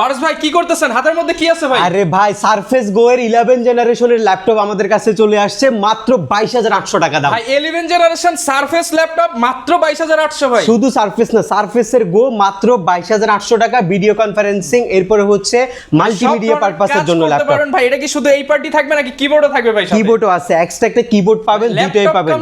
পারস ভাই কি করতেছেন? হাতের মধ্যে কি আছে ভাই? আরে ভাই সারফেস গো এর 11 জেনারেশনের ল্যাপটপ আমাদের কাছে চলে আসছে মাত্র 22800 টাকা দাম। ভাই 11 জেনারেশন সারফেস ল্যাপটপ মাত্র 22800 ভাই। শুধু সারফেস না, সারফেসের গো মাত্র 22800 টাকা, ভিডিও কনফারেন্সিং, এরপরে হচ্ছে মাল্টিমিডিয়া পারপাসের জন্য ল্যাপটপ। পারেন ভাই, এটা কি শুধু এই পার্টি থাকবে নাকি কিবোর্ডও থাকবে ভাই? সাথে কিবোর্ডও আছে, এক্সট্রা একটা কিবোর্ড পাবেন, দুটোই পাবেন।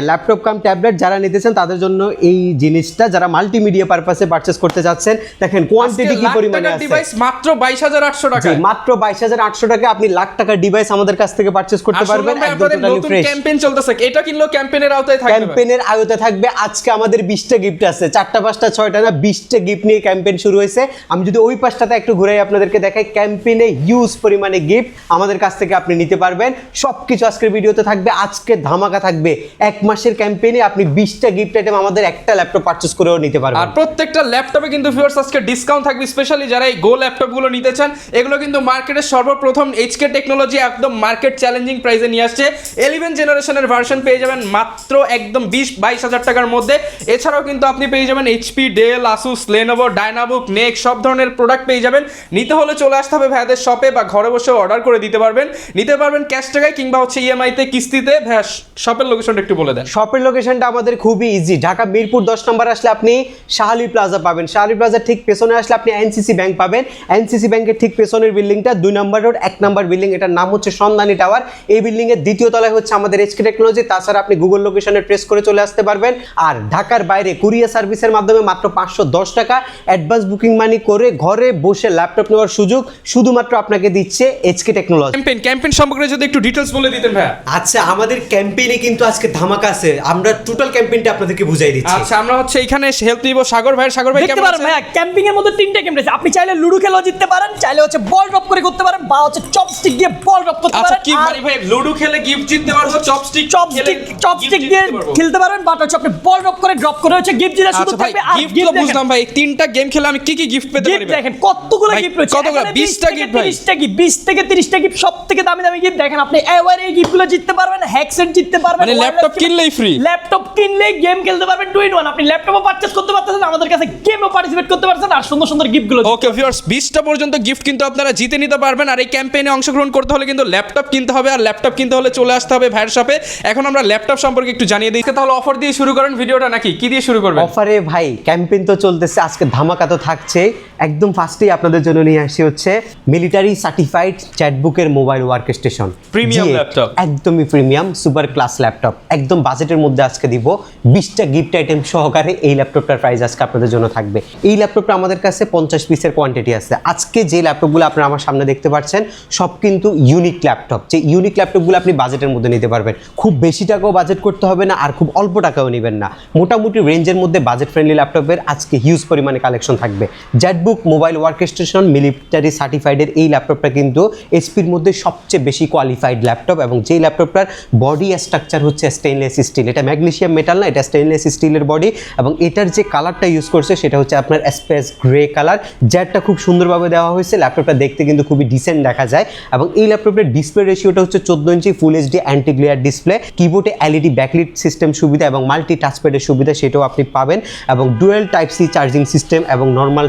ল্যাপটপ কাম ট্যাবলেট যারা নিতে চান তাদের জন্য এই জিনিসটা, যারা মাল্টিমিডিয়া পারপাসে পারচেজ করতে যাচ্ছেন, দেখেন কোয়ান্টিটি কি পরিমাণে আছে। ডিভাইস মাত্র 22800 টাকা। জি, মাত্র 22800 টাকা আপনি লাখ টাকার ডিভাইস আমাদের কাছ থেকে পারচেজ করতে পারবেন একদম টোটালি ফ্রেশ। ক্যাম্পেইন চলতেছে, এটা কিনলো ক্যাম্পেইনের আওতায় থাকবে। ক্যাম্পেইনের আওতায় থাকবে। আজকে আমাদের 20টা গিফট আছে, 4টা 5টা 6টা না, 20টা গিফট নিয়ে ক্যাম্পেইন শুরু হয়েছে। আমি যদি ওই পাশটাতে একটু ঘুরে আপনাদেরকে দেখাই, ক্যাম্পেইনে হিউজ পরিমাণে গিফট আমাদের কাছ থেকে আপনি নিতে পারবেন। সবকিছু আজকের ভিডিওতে থাকবে। আজকে ধামাকা থাকবে, এক মাসের ক্যাম্পেইনে আপনি 20টা গিফট আইটেম আমাদের একটা ল্যাপটপ পারচেজ করেও নিতে পারবেন। আর প্রত্যেকটা ল্যাপটপে কিন্তু ভিউয়ার্স আজকে ডিসকাউন্ট থাকবে, স্পেশালি যারা এই গো ল্যাপটপগুলো নিতে চান। এগুলো কিন্তু মার্কেটের সর্বপ্রথম এইচকে টেকনোলজি একদম মার্কেট চ্যালেঞ্জিং প্রাইসে নিয়ে আসছে। 11 জেনারেশনের ভার্সন পেয়ে যাবেন মাত্র একদম 20-22 হাজার টাকার মধ্যে। এছাড়াও কিন্তু আপনি পেয়ে যাবেন এইচপি, ডেল, আসুস, লেনোভো, ডায়নাবুক, নেক সব ধরনের প্রোডাক্ট পেয়ে যাবেন। নিতে হলে চলে আসতে হবে ভাইয়াদের শপে, বা ঘরে বসে অর্ডার করে দিতে পারবেন। নিতে পারবেন ক্যাশ টাকায় কিংবা হচ্ছে ইএমআইতে, কিস্তিতে। ভাইয়া শপের লোকেশনটা একটু বলে দেন। শপের লোকেশনটা আমাদের খুবই ইজি। ঢাকা মিরপুর 10 নম্বর আসলে আপনি শাহালি প্লাজা পাবেন। শাহালি প্লাজার ঠিক পেছনে আসলে আপনি এনসিসি ব্যাংক পাবেন। এনসিসি ব্যাংকের ঠিক পেছনের বিল্ডিংটা 2 নম্বর রোড 1 নম্বর বিল্ডিং, এটার নাম হচ্ছে সন্ধানী টাওয়ার। এই বিল্ডিং এর দ্বিতীয় তলায় হচ্ছে আমাদের এইচকে টেকনোলজি। তাছাড়া আপনি গুগল লোকেশনে প্রেস করে চলে আসতে পারবেন। আর ঢাকার বাইরে কুরিয়ার সার্ভিসের মাধ্যমে মাত্র 510 টাকা অ্যাডভান্স বুকিং মানি করে ঘরে বসে ল্যাপটপ নেওয়ার সুযোগ শুধুমাত্র আপনাকে দিচ্ছে এইচকে টেকনোলজি। ক্যাম্পেইন সম্পর্কে যদি একটু ডিটেইলস বলে দিতেন ভাই। আচ্ছা, আমাদের ক্যাম্পেইনে কিন্তু আজকে ধামাকা আছে। আমরা টোটাল ক্যাম্পেইনটা আপনাদেরকে বুঝাই দিচ্ছি। আচ্ছা, আমরা হচ্ছে এখানে হেল্প নিব সাগর ভাই। সাগর ভাই দেখতে কেমন পারেন আছেন? ভাইয়া, ক্যাম্পিং এর মধ্যে 3টা গেম রয়েছে। আপনি চাইলে লুডো খেলেও জিততে পারেন, চাইলে হচ্ছে বল ড্রপ করে করতে পারেন, বা হচ্ছে চপস্টিক দিয়ে বল ড্রপ করতে আচ্ছা, পারেন। কি মানে ভাই, লুডো খেলে গিফট জিততে পারবো, চপস্টিক দিয়ে খেলতে পারবেন, বাট হচ্ছে আপনি বল ড্রপ করে হচ্ছে গিফট জিতা শুধু আচ্ছা ভাই, থাকবে। আর গিফট গিফট তো বুঝলাম ভাই, 3টা গেম খেলে আমি কি কি গিফট পেতে পারি? দেখেন কতগুলো ভাই, গিফট রয়েছে। কতগুলো? 20টা গিফট ভাই। 30টা গিফট, 20 থেকে 30টা গিফট, সবথেকে দামি দামি গিফট। দেখেন আপনি এবার এই গিফটগুলো জিততে পারবেন, হ্যাকসেট জিততে পারবেন। মানে ল্যাপটপ কিনলেই ফ্রি, ল্যাপটপ কিনলেই গেম খেলতে পারবেন 2 in 1। আপনি ল্যাপটপও পারচেজ করতে পারতেছেন, আমাদের কাছে গেমও পার্টিসিপেট করতে পারছেন, আর সুন্দর সুন্দর গিফটগুলো। ওকে ভিউয়ার্স, 20টা পর্যন্ত গিফট কিন্তু আপনারা জিতে নিতে পারবেন। আর এই ক্যাম্পেইনে অংশগ্রহণ করতে হলে কিন্তু ল্যাপটপ কিনতে হবে, আর ল্যাপটপ কিনতে হলে চলে আসতে হবে ভাইয়ের শপে। এখন আমরা ল্যাপটপ সম্পর্কে একটু জানিয়ে দিই। তাহলে অফার দিয়ে শুরু করেন ভিডিওটা, নাকি কি দিয়ে শুরু করবেন? অফারে ভাই ক্যাম্পেইন তো চলতেছে, আজকে ধামাকা তো থাকছে। একদম ফার্স্টেই আপনাদের জন্য নিয়ে আসি হচ্ছে মিলিটারি সার্টিফাইড চ্যাটবুকের mobile work station premium laptop, একদমই প্রিমিয়াম সুপার ক্লাস ল্যাপটপ, একদম বাজেটের মধ্যে আজকে দিব। 20টা গিফট আইটেম সহকারে এই ল্যাপটপটার প্রাইস আজকে আপনাদের জন্য থাকবে। এই ল্যাপটপটা আমাদের কাছে 50 পিসের কোয়ান্টিটি আছে। আজকে যে ল্যাপটপগুলো আপনারা আমার সামনে দেখতে পাচ্ছেন সব কিন্তু ইউনিক ল্যাপটপ। যে ইউনিক ল্যাপটপগুলো আপনি বাজেটের মধ্যে নিতে পারবেন। খুব বেশি টাকাও বাজেট করতে হবে না, আর খুব অল্প টাকাও নেবেন না। মোটামুটি রেঞ্জের মধ্যে বাজেট ফ্রেন্ডলি ল্যাপটপের আজকে হিউজ পরিমাণে কালেকশন থাকবে। ZBook mobile work station military সার্টিফাইডের এই ল্যাপটপটা কিন্তু এইচপির মধ্যে সবচেয়ে বেশি কোয়ালিফাইড ল্যাপটপ, এবং যেই ল্যাপটপটার বডি স্ট্রাকচার হচ্ছে স্টেইনলেস স্টিল। এটা ম্যাগনেসিয়াম মেটাল না, এটা স্টেইনলেস স্টিলের বডি, এবং এটার যে কালারটা ইউজ করছে সেটা হচ্ছে আপনার স্পেস গ্রে কালার। জ্যাটটা খুব সুন্দরভাবে দেওয়া হয়েছে। ল্যাপটপটা দেখতে কিন্তু খুবই ডিসেন্ট দেখা যায়, এবং এই ল্যাপটপের ডিসপ্লে রেশিওটা হচ্ছে 14 inch full HD anti glare display. কিবোর্ডে এলইডি ব্যাকলিট সিস্টেম সুবিধা এবং মাল্টি টাচপ্যাডের সুবিধা সেটাও আপনি পাবেন, এবং dual type C charging system, এবং নর্মাল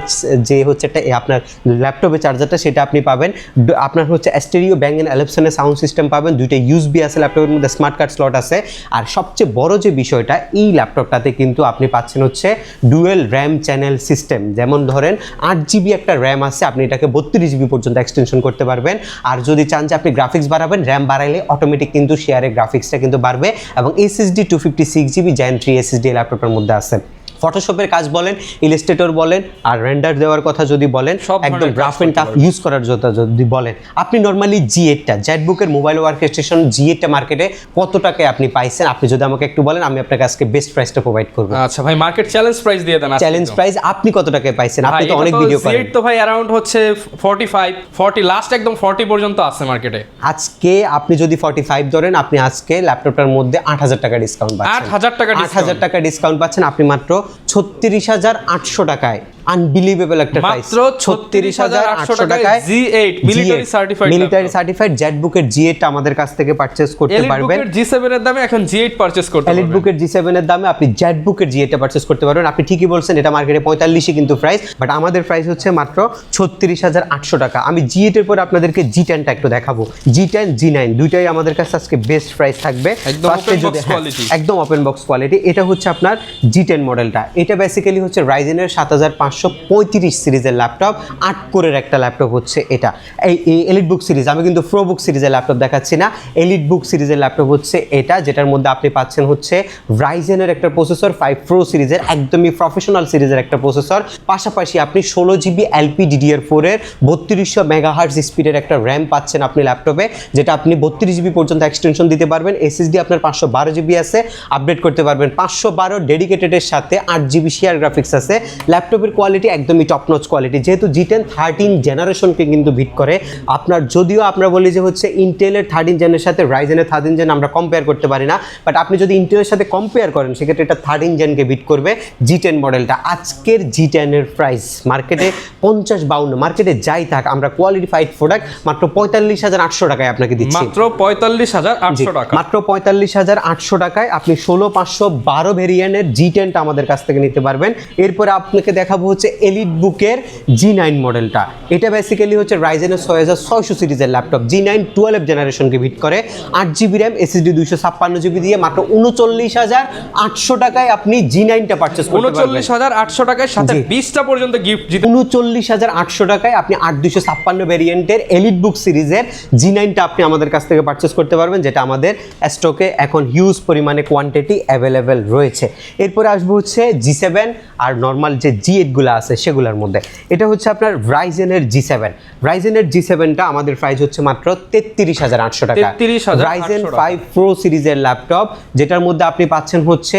যে হচ্ছে একটা আপনার ল্যাপটপের চার্জারটা সেটা আপনি পাবেন। আপনার হচ্ছে স্টেরিও ব্যাং এন্ড অ্যালপসনের সাউন্ড সিস্টেম পাবেন। 2টা ইউএসবি আছে ল্যাপটপের মধ্যে, স্মার্ট কার্ড স্লট আছে। আর সবচেয়ে বড় যে বিষয়টা, এই ল্যাপটপটাতে কিন্তু আপনি পাচ্ছেন হচ্ছে ডুয়েল র্যাম চ্যানেল সিস্টেম। যেমন ধরেন 8GB একটা র্যাম আছে, আপনি এটাকে 32GB পর্যন্ত এক্সটেনশন করতে পারবেন। আর যদি চান যে আপনি গ্রাফিক্স বাড়াবেন, র্যাম বাড়াইলে অটোমেটিক কিন্তু শেয়ারে গ্রাফিক্সটা কিন্তু বাড়বে। এবং এসএসডি 256GB Gen 3 এসএসডি ল্যাপটপের মধ্যে আছে। ফটোশপের কাজ বলেন, ইলাস্ট্রেটর বলেন, আর রেন্ডার দেওয়ার কথা যদি বলেন, একদম রাফ এন্ড টাফ ইউজ করার জন্য যদি বলেন, আপনি নর্মালি জি8টা জ্যাটবুকের মোবাইল ওয়ার্ক স্টেশন জি8টা মার্কেটে কত টাকায় আপনি পাইছেন আপনি যদি আমাকে একটু বলেন, আমি আপনাকে আজকে বেস্ট প্রাইসটা প্রোভাইড করব। আচ্ছা ভাই, মার্কেট চ্যালেঞ্জ প্রাইস দিয়ে দেন। চ্যালেঞ্জ প্রাইস আপনি কত টাকায় পাইছেন? আপনি তো অনেক ভিডিও করেন। জি8 তো ভাই अराउंड হচ্ছে 45 40 লাস্ট একদম 40 পর্যন্ত আছে মার্কেটে। আজকে আপনি যদি 45 ধরেন, আপনি আজকে ল্যাপটপটার মধ্যে 8000 টাকা ডিসকাউন্ট পাচ্ছেন। 8000 টাকা ডিসকাউন্ট 8000 টাকা ডিসকাউন্ট পাচ্ছেন আপনি মাত্র 36800 টাকায়। আনবিলিভেবল একটা প্রাইস, মাত্র 36,800 টাকায় G8 military certified, military certified jet বুকের G8 আমাদের কাছ থেকে পারচেজ করতে পারবেন। এলিট বুকের G7 এর দামে এখন G8 পারচেজ করতে পারবেন। এলিট বুকের G7 এর দামে আপনি জেট বুকের G8 টা পারচেজ করতে পারবেন। আপনি ঠিকই বলছেন, এটা মার্কেটে 45ই কিন্তু প্রাইস, বাট আমাদের প্রাইস হচ্ছে মাত্র 36,800 টাকা। আমি G8 এর পর আপনাদেরকে G10 টা একটু দেখাবো। G10 G9 দুইটাই আমাদের কাছে আজকে বেস্ট প্রাইস থাকবে। একদম ওপেন বক্স কোয়ালিটি, একদম ওপেন বক্স কোয়ালিটি। এটা হচ্ছে আপনার G10 মডেলটা। এটা বেসিক্যালি হচ্ছে রাইজেনের 7535 সিরিজের ল্যাপটপ, 8 কোরের একটা ল্যাপটপ হচ্ছে এটা। এই এলিট বুক সিরিজ, আমি কিন্তু প্রো বুক সিরিজের ল্যাপটপ দেখাচ্ছি না, এলিট বুক সিরিজের ল্যাপটপ হচ্ছে এটা, যেটার মধ্যে আপনি পাচ্ছেন হচ্ছে রাইজেনের একটা প্রসেসর, 5 প্রো সিরিজের একদমই প্রফেশনাল সিরিজের একটা প্রসেসর, পাশাপাশি আপনি 16GB LPDDR4 এর 3200 মেগাহার্টজ স্পিডের একটা র্যাম পাচ্ছেন আপনি ল্যাপটপে, যেটা আপনি 32GB পর্যন্ত এক্সটেনশন দিতে পারবেন। SSD আপনার 512GB আছে, আপডেট করতে পারবেন। 512 ডেডিকেটেডের সাথে 8GB শেয়ার গ্রাফিক্স আছে। ল্যাপটপের কোয়ালিটি একদমই টপ নচ কোয়ালিটি, যেহেতু G10 13 জেনারেশনকে কিন্তু বিট করে। আপনার যদিও আমরা বলি যে হচ্ছে ইন্টেলের 13 জেনের সাথে রাইজেনের 13 জেন আমরা কম্পেয়ার করতে পারি না, বাট আপনি যদি ইন্টেলের সাথে কম্পেয়ার করেন সেক্ষেত্রে এটা 13 জেনকে বিট করবে G10 মডেলটা। আজকের G10 এর প্রাইস মার্কেটে 50-52, মার্কেটে যাই থাক, আমরা কোয়ালিটিফাইড প্রোডাক্ট মাত্র 45,800 টাকায় আপনাকে দিচ্ছি। মাত্র 45,800 টাকা, মাত্র 45,800 টাকায় আপনি 16512 ভেরিয়েন্টের G10 টা আমাদের কাছ থেকে নিতে পারবেন। এরপরে আপনাকে দেখাবো হচ্ছে এলিট বুকের G9 মডেলটা। এটা বেসিক্যালি হচ্ছে রাইজেনের 6600 সিরিজের ল্যাপটপ, G9 12 জেনারেশনকে বিট করে, 8GB র্যাম, SSD 256GB দিয়ে মাত্র 39,800 টাকায় আপনি G9 টা পারচেজ করতে পারবেন। 39,800 টাকায় সাথে 20টা পর্যন্ত গিফট জিতে। 39,800 টাকায় আপনি 8256 ভেরিয়েন্টের এলিট বুক সিরিজের G9 টা আপনি আমাদের কাছ থেকে পারচেজ করতে পারবেন, যেটা আমাদের স্টকে এখন হিউজ পরিমাণে কোয়ান্টিটি অ্যাভেলেবেল রয়েছে। এরপরে আসবো হচ্ছে G7 আর নর্মাল যে G8 গুলো আছে সেগুলোর মধ্যে। এটা হচ্ছে আপনার রাইজেনের G7। রাইজেনের G7 টা আমাদের প্রাইস হচ্ছে মাত্র 33,800 টাকা। 33,800 রাইজেন 5 প্রো সিরিজের ল্যাপটপ, যেটার মধ্যে আপনি পাচ্ছেন হচ্ছে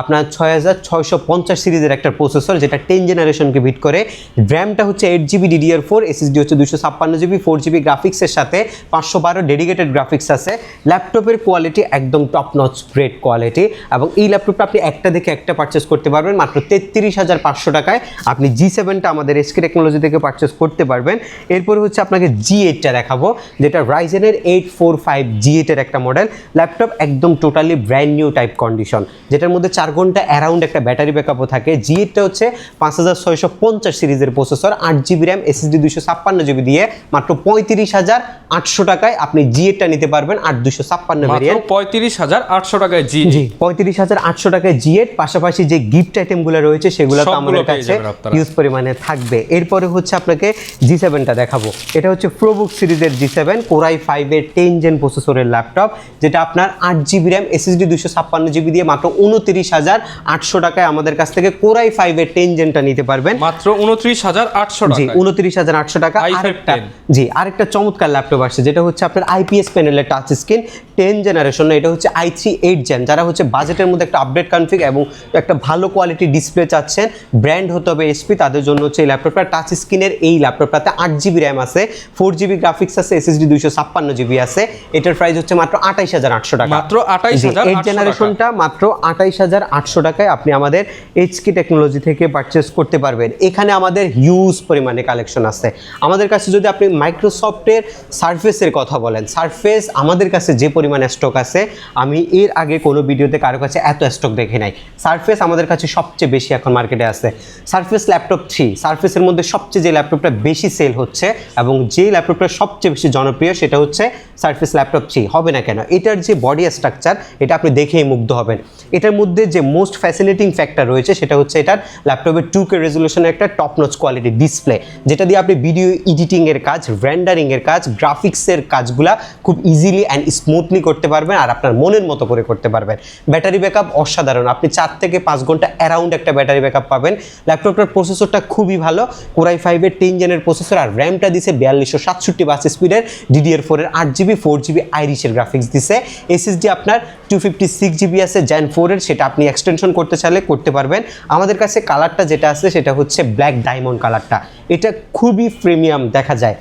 আপনার 6650 সিরিজের একটা প্রসেসর, যেটা 10 জেনারেশনকে বিট করে। র্যামটা হচ্ছে 8GB DDR4, SSD হচ্ছে 256GB, 4GB গ্রাফিক্সের সাথে 512 ডেডিকেটেড গ্রাফিক্স আছে। ল্যাপটপের কোয়ালিটি একদম টপ নচ গ্রেট কোয়ালিটি, এবং এই ল্যাপটপটা আপনি একটা দেখে একটা পারচেস করতে পারবেন মাত্র 33,500 টাকায়। আপনি G7 টা আমাদের SK টেকনোলজি থেকে পারচেস করতে পারবেন। এরপরে হচ্ছে আপনাকে G8 টা দেখাবো, যেটা রাইজেনের 845 G8 এর একটা মডেল ল্যাপটপ, একদম totally brand new type condition, যেটার মধ্যে 4 ঘন্টা অ্যারাউন্ড একটা ব্যাটারি ব্যাকআপও থাকে। G8 টা হচ্ছে 5650 সিরিজের processor, 8GB RAM, SSD 256GB দিয়ে মাত্র 35,800 টাকায় আপনি G8 টা নিতে পারবেন। 8256 ভেরিয়েন্ট, 35,800 টাকায় জি 35,800 টাকায় G8। পাশাপাশি যে গিফট আইটেমগুলো রয়েছে সেগুলো তো আমাদের কাছে হিউজ পরিমাণে থাকবে। এরপরে হচ্ছে আপনাকে G7 টা দেখাবো। এটা হচ্ছে প্রোবুক সিরিজের G7 Core i5 এর 10 জেন প্রসেসরের ল্যাপটপ, যেটা আপনার 8GB র্যাম, SSD 256GB দিয়ে মাত্র 29,800 টাকায় আমাদের কাছ থেকে Core i5 এর 10 জেনটা নিতে পারবেন মাত্র 29,800 টাকা। জি 29,800 টাকা। আরেকটা চমৎকার ল্যাপটপ আসছে, যেটা হচ্ছে আপনার IPS প্যানেলের টাচ স্ক্রিন, 10 জেনারেশন, এটা হচ্ছে i3 8 জেন। যারা হচ্ছে বাজেটের মধ্যে একটা আপডেট কনফিগ এবং একটা ভালো কোয়ালিটি ডিসপ্লে চাচ্ছেন, ব্র্যান্ড হতে হবে SP, তাদের জন্য হচ্ছে এই ল্যাপটপটা। টাচ স্ক্রিনের এই ল্যাপটপটাতে 8GB র্যাম আছে, 4GB গ্রাফিক্স আছে, SSD 256GB আছে। এটার প্রাইস হচ্ছে মাত্র 28,800 টাকা। মাত্র 28,800 8 জেনারেশনটা মাত্র 28,800 টাকায় আপনি আমাদের HK টেকনোলজি থেকে পারচেস করতে পারবেন। এখানে আমাদের হিউজ পরিমাণে কালেকশন আছে আমাদের কাছে। যদি আপনি মাইক্রোসফটের সারফেসের কথা বলেন, সারফেস আমাদের কাছে যে পরিমাণে স্টক আছে, আমি এর আগে কোনো ভিডিওতে কারো কাছে এত স্টক দেখি নাই। সারফেস আমাদের কাছে সবচেয়ে বেশি এখন মার্কেটে আছে। সারফেস ল্যাপটপ 3, সারফেসের মধ্যে সবচেয়ে যে ল্যাপটপটা বেশি সেল হচ্ছে এবং যে ল্যাপটপটা সবচেয়ে বেশি জনপ্রিয় সেটা হচ্ছে সারফেস ল্যাপটপ 3। হবে না কেন? এটার যে বডি স্ট্রাকচার, এটা আপনি দেখেই মুগ্ধ হবেন। এটার মধ্যে যে মোস্ট ফ্যাসিনেটিং ফ্যাক্টর রয়েছে সেটা হচ্ছে এটার ল্যাপটপের 2K রেজলিউশনের একটা টপ নচ কোয়ালিটি ডিসপ্লে, যেটা দিয়ে আপনি ভিডিও এডিটিং এর কাজ, রেন্ডারিং এর কাজ, গ্রাফিক্সের কাজগুলা খুব ইজিলি অ্যান্ড স্মুথলি করতে পারবেন আর আপনার মনের মতো করে করতে পারবেন। ব্যাটারি ব্যাকআপ অসাধারণ, আপনি 4 থেকে 5 ঘন্টা অ্যারাউন্ড একটা ব্যাটারি ব্যাকআপ পাবেন। ল্যাপটপটার প্রসেসরটা খুবই ভালো, Core i5 এর 10 জেনের প্রসেসর, আর র্যামটা দিছে 4267 বাস স্পিডের DDR4 এর 8GB 4GB আইরিশের গ্রাফিক্স দিছে। SSD আপনার 256GB আছে Gen 4 এর, সেটা আপনি এক্সটেনশন করতে চাইলে করতে পারবেন। আমাদের কাছে কালারটা যেটা আছে সেটা হচ্ছে ব্ল্যাক ডায়মন্ড কালারটা, এটা খুবই প্রিমিয়াম দেখা যায়।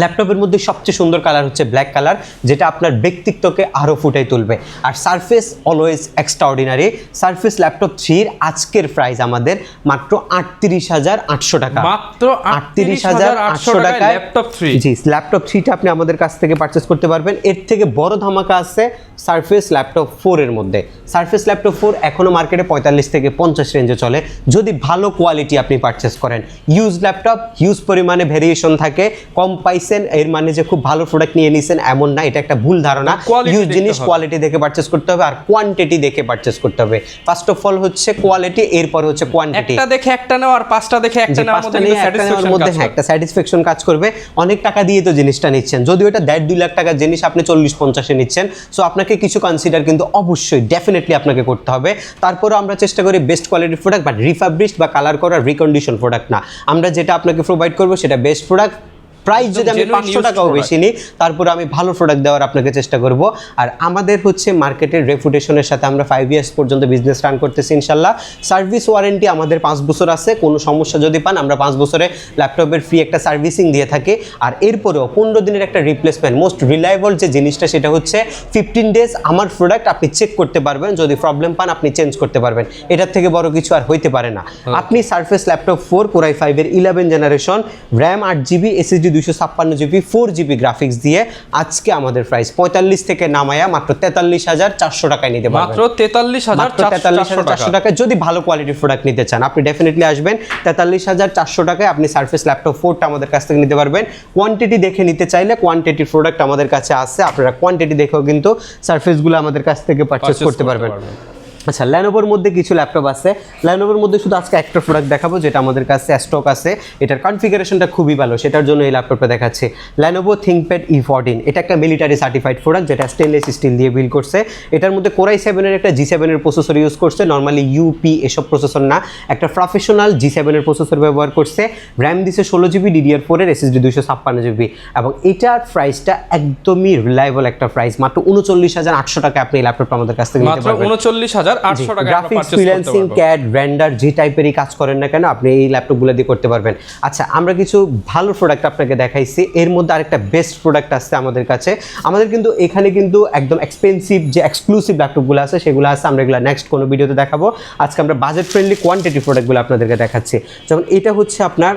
ল্যাপটপের মধ্যে সবচেয়ে সুন্দর কালার হচ্ছে ব্ল্যাক কালার, যেটা আপনার ব্যক্তিত্বকে আরও ফুটাই তুলবে। আর Surface always extraordinary. Surface laptop 3 আজকের প্রাইস আমাদের মাত্র 38,800 টাকা। মাত্র 38,800 টাকায় ল্যাপটপ 3। জি, ল্যাপটপ 3টা আপনি আমাদের কাছ থেকে পারচেস করতে পারবেন। এর থেকে বড় ধামাকা আছে সারফেস ল্যাপটপ 4 এর মধ্যে। সারফেস ল্যাপটপ 4 এখনো মার্কেটে 45 থেকে 50 রেঞ্জে চলে, যদি ভালো কোয়ালিটি আপনি পারচেস করেন। ইউজ ল্যাপটপ হিউজ পরিমাণে ভেরিয়েশন থাকে, কম পাইছেন এর মানে যে খুব ভালো প্রোডাক্ট নিয়ে নিছেন এমন না, এটা একটা ভুল ধারণা। ইউজ জিনিস কোয়ালিটি দেখে পারচেস করতে হবে আর কোয়ান্টিটি দেখে পারচেস করতে হবে। ফার্স্ট অফ অল হচ্ছে কোয়ালিটি, এরপর হচ্ছে কোয়ান্টিটি। একটা দেখে একটা নাও আর পাঁচটা দেখে একটা নাও, একটা স্যাটিসফ্যাকশন কাজ করবে। অনেক টাকা দিয়ে তো জিনিসটা নিচ্ছেন, যদিও এটা 1.5-2 লাখ টাকার জিনিস আপনি 40-50-এ নিচ্ছেন, সো আপনাকে কিছু কনসিডার কিন্তু অবশ্যই ডেফিনেটলি আপনাকে করতে হবে। তারপরেও আমরা চেষ্টা করি বেস্ট কোয়ালিটির প্রোডাক্ট, বাট রিফাবরিশড বা কালার করা রিকন্ডিশন প্রোডাক্ট না। আমরা যেটা আপনাকে প্রোভাইড করবো সেটা বেস্ট প্রোডাক্ট। প্রাইস যদি আমি 500 টাকাও বেশি নিই, তারপরে আমি ভালো প্রোডাক্ট দেওয়ার আপনাকে চেষ্টা করব। আর আমাদের হচ্ছে মার্কেটের রেপুটেশনের সাথে আমরা 5 ইয়ার্স পর্যন্ত বিজনেস রান করতেছি ইনশাল্লাহ। সার্ভিস ওয়ারেন্টি আমাদের 5 বছর আছে, কোনো সমস্যা যদি পান আমরা 5 বছরে ল্যাপটপের ফ্রি একটা সার্ভিসিং দিয়ে থাকি। আর এরপরেও 15 দিনের একটা রিপ্লেসমেন্ট, মোস্ট রিলায়েবল যে জিনিসটা সেটা হচ্ছে 15 ডেজ আমার প্রোডাক্ট আপনি চেক করতে পারবেন, যদি প্রবলেম পান আপনি চেঞ্জ করতে পারবেন। এটার থেকে বড় কিছু আর হইতে পারে না। আপনি সারফেস ল্যাপটপ 4 Core i5 এর 11 generation, RAM 8GB, SSD 256GB, 4GB graphics দিয়ে আজকে আমাদের প্রাইস 45 থেকে নামায়া মাত্র 43,400 টাকায় নিতে পারবেন। মাত্র 43,400 টাকা। যদি ভালো কোয়ালিটির প্রোডাক্ট নিতে চান আপনি ডেফিনেটলি আসবেন। 43,400 টাকায় আপনি সারফেস ল্যাপটপ 4টা আমাদের কাছ থেকে নিতে পারবেন। কোয়ান্টিটি দেখে নিতে চাইলে কোয়ান্টিটির প্রোডাক্ট আমাদের কাছে আছে, আপনারা কোয়ান্টিটি দেখেও কিন্তু সারফেসগুলো আমাদের কাছ থেকে পারচেজ করতে পারবেন। আচ্ছা, ল্যানোভোর মধ্যে কিছু ল্যাপটপ আছে। ল্যানোভোর মধ্যে শুধু আজকে একটা প্রোডাক্ট দেখাবো যেটা আমাদের কাছে স্টক আছে, এটার কনফিগারেশনটা খুবই ভালো, সেটার জন্য এই ল্যাপটপটা দেখাচ্ছি। ল্যানোভো থিংকপ্যাড E14, এটা একটা মিলিটারি সার্টিফাইড প্রোডাক্ট যেটা স্টেনলেস স্টিল দিয়ে বিল্ড করছে। এটার মধ্যে Core i7 এর একটা G7 এর প্রসেসর ইউজ করছে, নর্মালি UP এসব প্রসেসর না, একটা প্রফেশনাল G7 এর প্রসেসর ব্যবহার করছে। র্যাম দিছে 16GB, DDR4 এর, SSD 256GB, এবং এটার প্রাইসটা একদমই রিলায়েবল একটা প্রাইস। মাত্র 39,800 টাকা আপনি এই ল্যাপটপটা আমাদের কাছ থেকে নিতে পারবেন। 39,800 টাকা গ্রাফিক্স, ফ্রিল্যান্সিং, CAD, রেন্ডার যে টাইপেরই কাজ করেন না কেন আপনি এই ল্যাপটপগুলো দিয়ে করতে পারবেন। আচ্ছা, আমরা কিছু ভালো প্রোডাক্ট আপনাকে দেখাইছি, এর মধ্যে আরেকটা বেস্ট প্রোডাক্ট আছে আমাদের কাছে। আমাদের কিন্তু এখানে কিন্তু একদম এক্সপেন্সিভ যে এক্সক্লুসিভ ল্যাপটপগুলো আছে সেগুলো আছে, আমরা এগুলো নেক্সট কোনো ভিডিওতে দেখাবো। আজকে আমরা বাজেট ফ্রেন্ডলি কোয়ান্টিটি প্রোডাক্টগুলো আপনাদেরকে দেখাচ্ছি। যেমন এটা হচ্ছে আপনার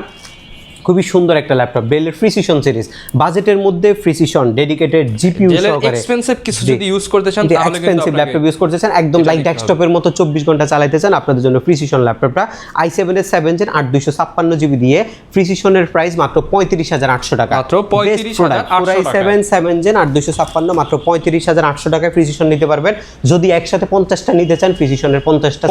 খুবই সুন্দর একটা ল্যাপটপ, ডেলের প্রিসিশন সিরিজ, বাজেটের মধ্যে প্রিসিশন ডেডিকেটেড জিপিইউ সহকারে। এক্সপেন্সিভ কিছু যদি ইউজ করতে চান তাহলে কিন্তু এক্সপেন্সিভ ল্যাপটপ ইউজ করতে চান, একদম লাইক ডেস্কটপের মতো 24 ঘন্টা চালাতে চান, আপনাদের জন্য প্রিসিশন ল্যাপটপটা i7 এর 7 Gen 8 256GB দিয়ে প্রিসিশনের প্রাইস মাত্র 35,800 টাকা। মাত্র 35,800 টাকা। i7 7 Gen 8 256 মাত্র 35,800 টাকায় প্রিসিশন নিতে পারবেন। যদি একসাথে 50টা নিতে চান প্রিসিশনের 50টা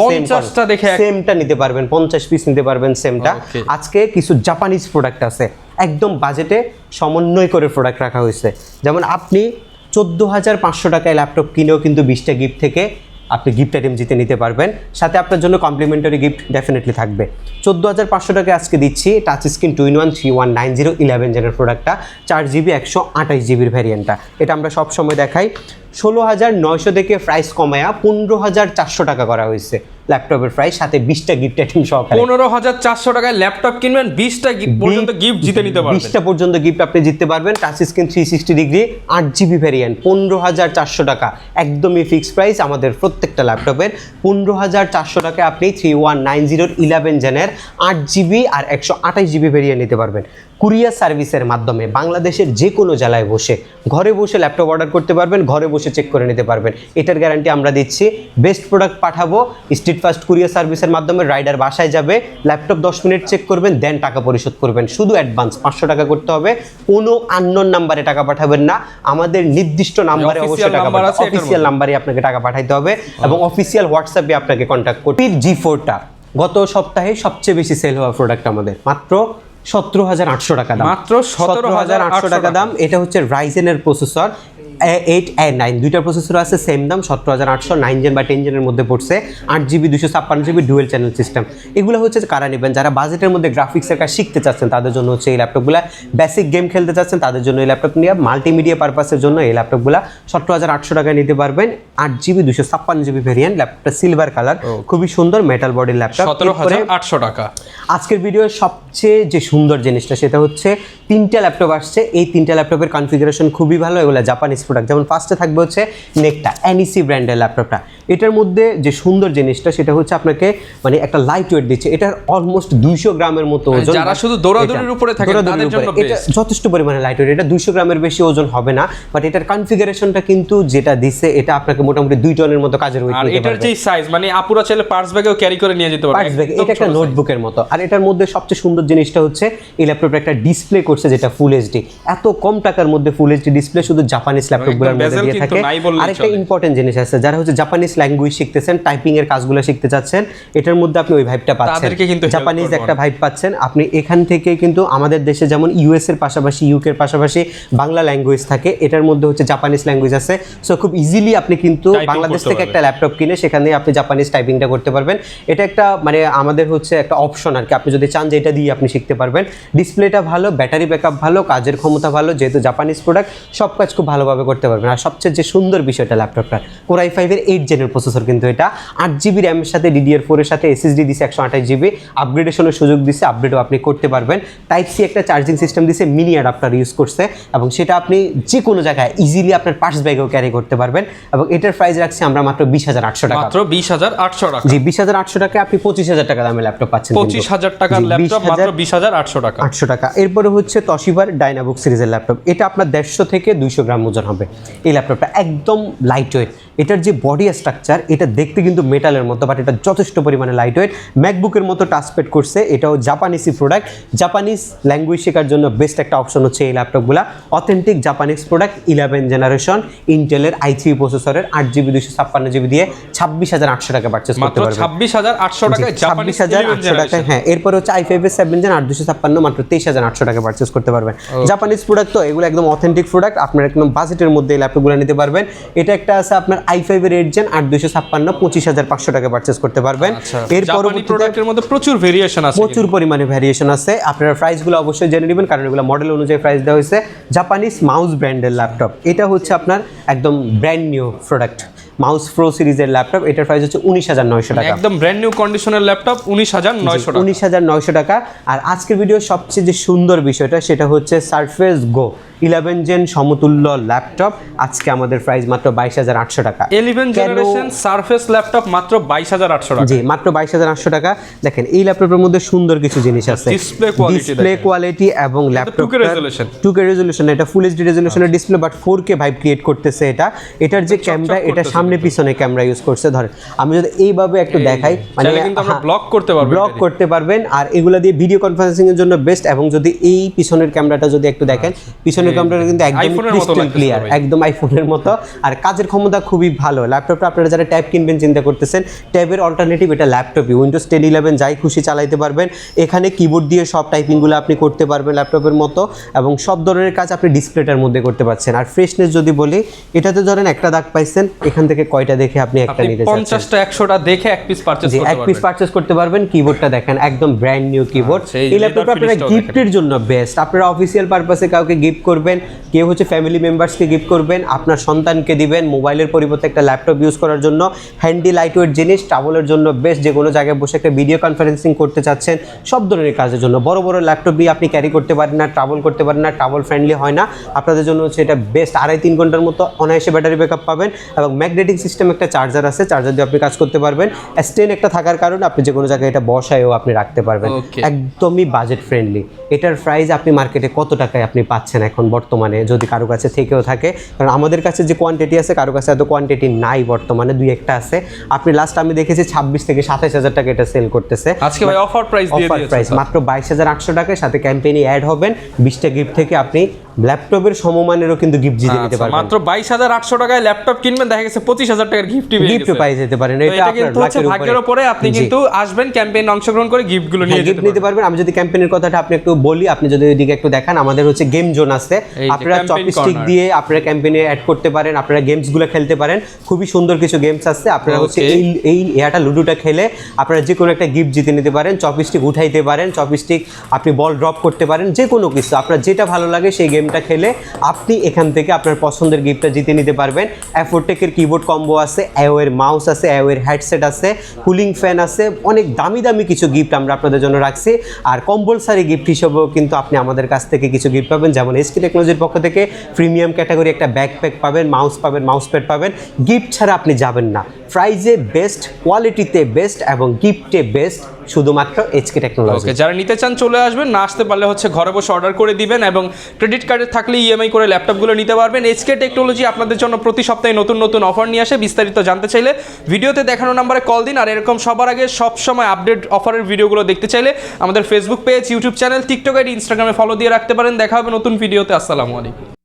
সেমটা নিতে পারবেন, 50 পিস নিতে পারবেন সেমটা। আজকে কিছু জাপানিজ প্রোডাক্ট আছে, একদম বাজেটে সমন্বয় করে প্রোডাক্ট রাখা হয়েছে। যেমন আপনি 14,500 টাকায় ল্যাপটপ কিনেও কিন্তু 20টা গিফট থেকে আপনি গিফট আইটেম জিতে নিতে পারবেন, সাথে আপনার জন্য কমপ্লিমেন্টারি গিফট ডেফিনেটলি থাকবে। 14,500 টাকায় আজকে দিচ্ছি টাচ স্ক্রিন 2-in-1 3190 11 জেনের প্রোডাক্টটা, 4GB 128GBর ভ্যারিয়েন্টটা। এটা আমরা সব সময় দেখাই। 16,900 থেকে প্রাইস কমায়া 15,400 টাকা করা হয়েছে ল্যাপটপের প্রাইস, সাথে 20টা গিফট আইটেম সহকারে। 15,400 টাকায় ল্যাপটপ কিনবেন, 20টা গিফট পর্যন্ত গিফট জিতে নিতে পারবেন। 20টা পর্যন্ত গিফট আপনি জিততে পারবেন। Touch screen 360 degree 8GB variant, 15,400 টাকা, একদমই ফিক্সড প্রাইস আমাদের প্রত্যেকটা ল্যাপটপের। 15,400 টাকায় আপনি 3190 11 জেনের 8GB আর 128GB ভ্যারিয়েন্ট নিতে পারবেন। কুরিয়ার সার্ভিসের মাধ্যমে বাংলাদেশের যে কোনো জেলায় বসে ঘরে বসে ল্যাপটপ অর্ডার করতে পারবেন, ঘরে বসে চেক করে নিতে পারবেন, এটার গ্যারান্টি আমরা দিচ্ছি। বেস্ট প্রোডাক্ট পাঠাবো স্ট্রিট ফাস্ট কুরিয়ার সার্ভিসের মাধ্যমে, রাইডার বাসায় যাবে, ল্যাপটপ 10 মিনিট চেক করবেন, দেন টাকা পরিশোধ করবেন। শুধু অ্যাডভান্স 500 টাকা করতে হবে, কোনো আননোন নাম্বারে টাকা পাঠাবেন না, আমাদের নির্দিষ্ট নাম্বারে অবশ্যই টাকা পাঠাবেন, অফিসিয়াল নাম্বারে আপনাকে টাকা পাঠাইতে হবে, এবং অফিসিয়াল হোয়াটসঅ্যাপে আপনাকে কন্ট্যাক্ট করতে। G4টা গত সপ্তাহে সবচেয়ে বেশি সেল হওয়া প্রোডাক্ট আমাদের, মাত্র 17,800 টাকা দাম, মাত্র 17,800 টাকা দাম। এটা হচ্ছে রাইজেনের প্রসেসর, 8 and 9 দুইটা প্রসেসর আছে, সেম দাম 17,800, 9 জেন বা 10 জেনের মধ্যে পড়ছে, 8GB 256GB dual channel system. এগুলো হচ্ছে কারা নেবেন, যারা বাজেটের মধ্যে গ্রাফিক্সের কাজ শিখতে চাচ্ছেন তাদের জন্য হচ্ছে এই ল্যাপটপগুলো, বেসিক গেম খেলতে চাচ্ছেন তাদের জন্য এই ল্যাপটপ নিয়ে, মাল্টিমিডিয়া পারপাসের জন্য এই ল্যাপটপগুলো 17,800 টাকায় নিতে পারবেন। 8GB 256GB ভেরিয়েন্ট, ল্যাপটপটা সিলভার কালার, খুবই সুন্দর মেটাল বডির ল্যাপটপ। 17,800 টাকা। আজকের ভিডিওর সবচেয়ে যে সুন্দর জিনিসটা সেটা হচ্ছে 3টা ল্যাপটপ আসছে, এই 3টা ল্যাপটপের কনফিগারেশন খুবই ভালো, এগুলো জাপানিজ প্রোডাক্ট। যেমন ফার্স্টে থাকবে হচ্ছে নেকটা, NEC ব্র্যান্ডের ল্যাপটপটা। এটার মধ্যে যে সুন্দর জিনিসটা সেটা হচ্ছে আপনাকে মানে একটা লাইট ওয়েট দিচ্ছে, এটার অলমোস্ট 200 গ্রামের মতো ওজন। যারা শুধু দৌড়াদৌড়ির উপরে থাকে তাদের জন্য এটা যথেষ্ট পরিমাণে লাইট ওয়েট, এটা 200 গ্রামের বেশি ওজন হবে না, বাট এটার কনফিগারেশনটা কিন্তু যেটা দিচ্ছে এটা আপনাকে মোটামুটি 2 টনের মতো কাজের ওয়েট আর নিতে পারবে। এটার যে সাইজ মানে আপুরা চাইলে পার্স ব্যাগেও ক্যারি করে নিয়ে যেতে পারবে, পার্স ব্যাগ, এটা একটা নোটবুকের মতো। আর এটার মধ্যে সবচেয়ে সুন্দর জিনিসটা হচ্ছে এই ল্যাপটপটা একটা ডিসপ্লে করছে যেটা ফুল এইচডি। এত কম টাকার মধ্যে ফুল এইচডি ডিসপ্লে শুধু জাপানিজ ল্যাপটপগুলোর মধ্যে দিয়ে থাকে। আর একটা ইম্পর্টেন্ট জিনিস আছে, যারা হচ্ছে জাপানিজ ল্যাঙ্গুয়েজ শিখতেছেন, টাইপিং এর কাজগুলো শিখতে চাচ্ছেন, এটার মধ্যে আপনি ওই ভাইবটা পাচ্ছেন, জাপানিজ একটা ভাইব পাচ্ছেন আপনি। এখান থেকে কিন্তু আমাদের দেশে যেমন ইউএস এর পাশাপাশি ইউকে এর পাশাপাশি বাংলা ল্যাঙ্গুয়েজ থাকে, এটার মধ্যে হচ্ছে জাপানিজ ল্যাঙ্গুয়েজ আছে। সো খুব ইজিলি আপনি কিন্তু বাংলাদেশ থেকে একটা ল্যাপটপ কিনে সেখানে আপনি জাপানিজ টাইপিংটা করতে পারবেন। এটা একটা মানে আমাদের হচ্ছে একটা অপশন আর কি, আপনি যদি চান যে এটা দিয়ে আপনি শিখতে পারবেন। ডিসপ্লেটা ভালো, ব্যাটারি ব্যাকআপ ভালো, কাজের ক্ষমতা ভালো, যেহেতু জাপানিজ প্রোডাক্ট সব কাজ খুব ভালোভাবে করতে পারবেন। আর সবচেয়ে যে সুন্দর বিষয়টা ল্যাপটপটার, Core i5 এর 8 জেনের প্রসেসর কিন্তু এটা, 8GB র্যামের সাথে DDR4 এর সাথে SSD দিছে 128GB, আপগ্রেডেশনের সুযোগ দিছে, আপগ্রেডও আপনি করতে পারবেন। টাইপ সি একটা চার্জিং সিস্টেম দিছে, মিনি অ্যাডাপ্টার ইউজ করছে, এবং সেটা আপনি যে কোনো জায়গায় ইজিলি আপনার পার্স ব্যাগেও ক্যারি করতে পারবেন। এবং এটার প্রাইস রাখছি আমরা মাত্র 20,800 টাকা। মাত্র 20,800 টাকা। জি, 20,800 টাকায় আপনি 25,000 টাকা দামে ল্যাপটপ পাচ্ছেন। 25,000 টাকার ল্যাপটপ মাত্র 20,800 টাকা। 800 টাকা। এরপরে হচ্ছে তশিবার ডাইনাবুক সিরিজের ল্যাপটপ, এটা আপনার 150 থেকে 200 গ্রাম ওজন হবে। এই ল্যাপটপটা একদম লাইট ওয়েট, এটার যে বডি স্ট্রাকচার এটা দেখতে কিন্তু মেটালের মতো, বাট এটা যথেষ্ট পরিমাণে লাইট ওয়েট, ম্যাকবুকের মতো টাচপ্যাড করছে। এটাও জাপানিসি প্রোডাক্ট, জাপানিজ ল্যাঙ্গুয়েজ শেখার জন্য বেস্ট একটা অপশন হচ্ছে এই ল্যাপটপগুলো। অথেন্টিক জাপানিজ প্রোডাক্ট, 11 জেনারেশন ইন্টেলের i3 প্রসেসরের, 8GB 256GB দিয়ে 26,800 টাকা পারচেজ করতে পারবেন। 26,800 টাকায় 26,800 টাকায়। হ্যাঁ, এরপর হচ্ছে i5 এর 7 জেন 8,256 মাত্র 23,800 টাকা পারচেজ করতে পারবেন। জাপানিজ প্রোডাক্ট তো এগুলো একদম অথেন্টিক প্রোডাক্ট, আপনারা একদম বাজেটের মধ্যে এই ল্যাপটপগুলো নিতে পারবেন। এটা একটা আছে আপনার i5 এর 8 জেন 8,256 25,500 টাকা পারচেজ করতে পারবেন। এর পরবর্তী প্রোডাক্টের মধ্যে প্রচুর ভেরিয়েশন আছে, প্রচুর পরিমাণে ভেরিয়েশন আছে। আপনারা প্রাইসগুলো অবশ্যই জেনে নেবেন, কারণ এগুলো মডেল অনুযায়ী প্রাইস দেওয়া হয়েছে। জাপানিজ মাউস ব্র্যান্ডের ল্যাপটপ, এটা হচ্ছে আপনার একদম brand new product, mouse pro সিরিজের ল্যাপটপ। এটার প্রাইস হচ্ছে 19,900 টাকা, একদম ব্র্যান্ড নিউ কন্ডিশনের ল্যাপটপ 19,900 টাকা। 19,900 টাকা। আর আজকের ভিডিও সবচেয়ে যে সুন্দর বিষয়টা সেটা হচ্ছে সারফেস গো 11 জেন সমতুল্য ল্যাপটপ, আজকে আমাদের প্রাইস মাত্র 22,800 টাকা। 11 জেনারেশন সারফেস ল্যাপটপ মাত্র 22,800 টাকা। জি, মাত্র 22,800 টাকা। দেখেন এই ল্যাপটপের মধ্যে সুন্দর কিছু জিনিস আছে, ডিসপ্লে কোয়ালিটি এবং ল্যাপটপ 2K রেজোলিউশন, এটা ফুল এইচডি রেজোলিউশনের display, but 4K vibe create করতেছে এটা। এটার যে ক্যামেরা, এটা সামনে পিছনে ক্যামেরা ইউজ করছে। ধরেন আমি যদি এইভাবে একটু দেখাই, মানে কিন্তু আমরা ব্লক করতে পারবো, ব্লক করতে পারবেন। আর এগুলো দিয়ে ভিডিও কনফারেন্সিং এর জন্য বেস্ট। এবং যদি এই পিছনের ক্যামেরাটা যদি একটু দেখেন, পিছনের ক্যামেরাটা কিন্তু একদম ক্রিস্টাল ক্লিয়ার, একদম আইফোনের মতো। আর কাজের ক্ষমতা খুবই ভালো। ল্যাপটপটা আপনারা যারা ট্যাব কিনবেন চিন্তা করতেছেন, ট্যাবের অল্টারনেটিভ এটা ল্যাপটপই, উইন্ডোজ 10 11 যাই খুশি চালাইতে পারবেন। এখানে কিবোর্ড দিয়ে সব টাইপিংগুলো আপনি করতে পারবেন ল্যাপটপের মতো, এবং সব ধরনের কাজ আপনি ডিসপ্লেটার মধ্যে করতে পারছেন। আর ফ্রেশনেস যদি বলি, এটাতে ধরেন একটা দাগ পাইছেন, এখান থেকে কয়টা দেখে আপনি একটা নিতে চাচ্ছেন? 50টা 100টা দেখে এক পিস পারচেজ করতে পারবেন। এক পিস পারচেজ করতে পারবেন। কিবোর্ডটা দেখেন একদম ব্র্যান্ড নিউ কিবোর্ড। এই ল্যাপটপটা আপনারা গিফটের জন্য বেস্ট। আপনারা অফিসিয়াল পারপাসে কাউকে গিফট করবেন, কেউ হচ্ছে ফ্যামিলি মেম্বার্সকে গিফট করবেন, আপনার সন্তানকে দিবেন, মোবাইলের পরিবর্তে একটা ল্যাপটপ ইউজ করার জন্য হ্যান্ডি লাইটওয়েট জিনিস, ট্রাভেলের জন্য বেস্ট। যে কোনো জায়গায় বসে একটা ভিডিও কনফারেন্সিং করতে চাচ্ছেন, সব ধরনের কাজের জন্য বড় বড় ল্যাপটপ দিয়ে আপনি ক্যারি করতে পারেন না, ট্রাভেল করতে পারেন না, ট্রাভেল ফ্রেন্ডলি হয় না, আপনাদের জন্য হচ্ছে এটা বেস্ট। 2.5-3 ঘন্টার মতো অনায়াসে ব্যাটারি ব্যাকআপ পাবেন, এবং ম্যাগনেটিক সিস্টেম একটা চার্জার আছে, চার্জার দিয়ে আপনি কাজ করতে পারবেন। স্ট্যান্ড একটা থাকার কারণে আপনি যে কোনো জায়গায় এটা বসায়ও আপনি রাখতে পারবেন। একদমই বাজেট ফ্রেন্ডলি। এটার প্রাইস আপনি মার্কেটে কত টাকায় আপনি পাচ্ছেন এখন বর্তমানে, যদি কারো কাছে থেকেও থাকে? কারণ আমাদের কাছে যে কোয়ান্টিটি আছে, কারো কাছে এত কোয়ান্টিটি নাই বর্তমানে, 2-1টা আছে। আপনি লাস্ট আমি দেখেছি 26 থেকে 27,000 টাকা এটা সেল করতেছে। আজকে ভাই অফার প্রাইস দিয়ে দিয়েছে, অফার প্রাইস মাত্র 22,800 টাকায়, সাথে ক্যাম্পেইনে অ্যাড হবেন। 20টা গিফট থেকে আপনি ল্যাপটপের সমমানেরও কিন্তু গিফট জিতে নিতে পারবেন। মাত্র 22,800 টাকায় ল্যাপটপ কিনবেন, দেখা গেছে 25,000 টাকার গিফট পাই যেতে পারেন। এটা কিন্তু হচ্ছে ভাগ্যের উপরে। আপনি কিন্তু আসবেন, ক্যাম্পেইনে অংশগ্রহণ করে গিফটগুলো নিয়ে নিতে পারবেন। আমি যদি ক্যাম্পেইনের কথাটা আপনি একটু বলি, আপনি যদি ওইদিকে একটু দেখান, আমাদের হচ্ছে গেম জোন আছে, এই যে আপনারা campaign চপস্টিক corner। দিয়ে আপনারা ক্যাম্পেইনে অ্যাড করতে পারেন, আপনারা গেমসগুলো খেলতে পারেন, খুবই সুন্দর কিছু গেমস আছে। আপনারা হচ্ছে Okay. এই ইয়াটা লুডোটা খেলে আপনারা যে কোনো একটা গিফট জিতে নিতে পারেন, চপস্টিক উঠাইতে পারেন, চপস্টিক আপনি বল ড্রপ করতে পারেন, যে কোনো কিছু আপনার যেটা ভালো লাগে সেই গেমটা খেলে আপনি এখান থেকে আপনার পছন্দের গিফটটা জিতে নিতে পারবেন। অ্যাফোরটেকের কিবোর্ড কম্বো আছে, অ্যাওয়ের মাউস আছে, অ্যাওয়ের হেডসেট আছে, কুলিং ফ্যান আছে, অনেক দামি দামি কিছু গিফট আমরা আপনাদের জন্য রাখছি। আর কম্পালসারি গিফট হিসেবেও কিন্তু আপনি আমাদের কাছ থেকে কিছু গিফট পাবেন, যেমন এসকে টেকনোলজির পক্ষ থেকে প্রিমিয়াম ক্যাটাগরি একটা ব্যাকপ্যাক পাবেন, মাউস পাবেন, মাউস প্যাড পাবেন। গিফট ছাড়া আপনি যাবেন না। প্রাইজে বেস্ট, কোয়ালিটিতে বেস্ট এবং গিফটে বেস্ট, শুধুমাত্র এইচকে টেকনোলজি। ওকে, যারা নিতে চান চলে আসবেন, না আসতে পারলে হচ্ছে ঘরে বসে অর্ডার করে দিবেন এবং ক্রেডিট কার্ডে থাকলে ইএমআই করে ল্যাপটপগুলো নিতে পারবেন। এইচকে টেকনোলজি আপনাদের জন্য প্রতি সপ্তাহে নতুন নতুন অফার নিয়ে আসে। বিস্তারিত জানতে চাইলে ভিডিওতে দেখানো নাম্বারে কল দিন। আর এরকম সবার আগে সব সময় আপডেট অফারের ভিডিওগুলো দেখতে চাইলে আমাদের Facebook page, YouTube channel, TikTok ID, ইনস্টাগ্রামে ফলো দিয়ে রাখতে পারেন। দেখা হবে নতুন ভিডিওতে। আসসালামু আলাইকুম।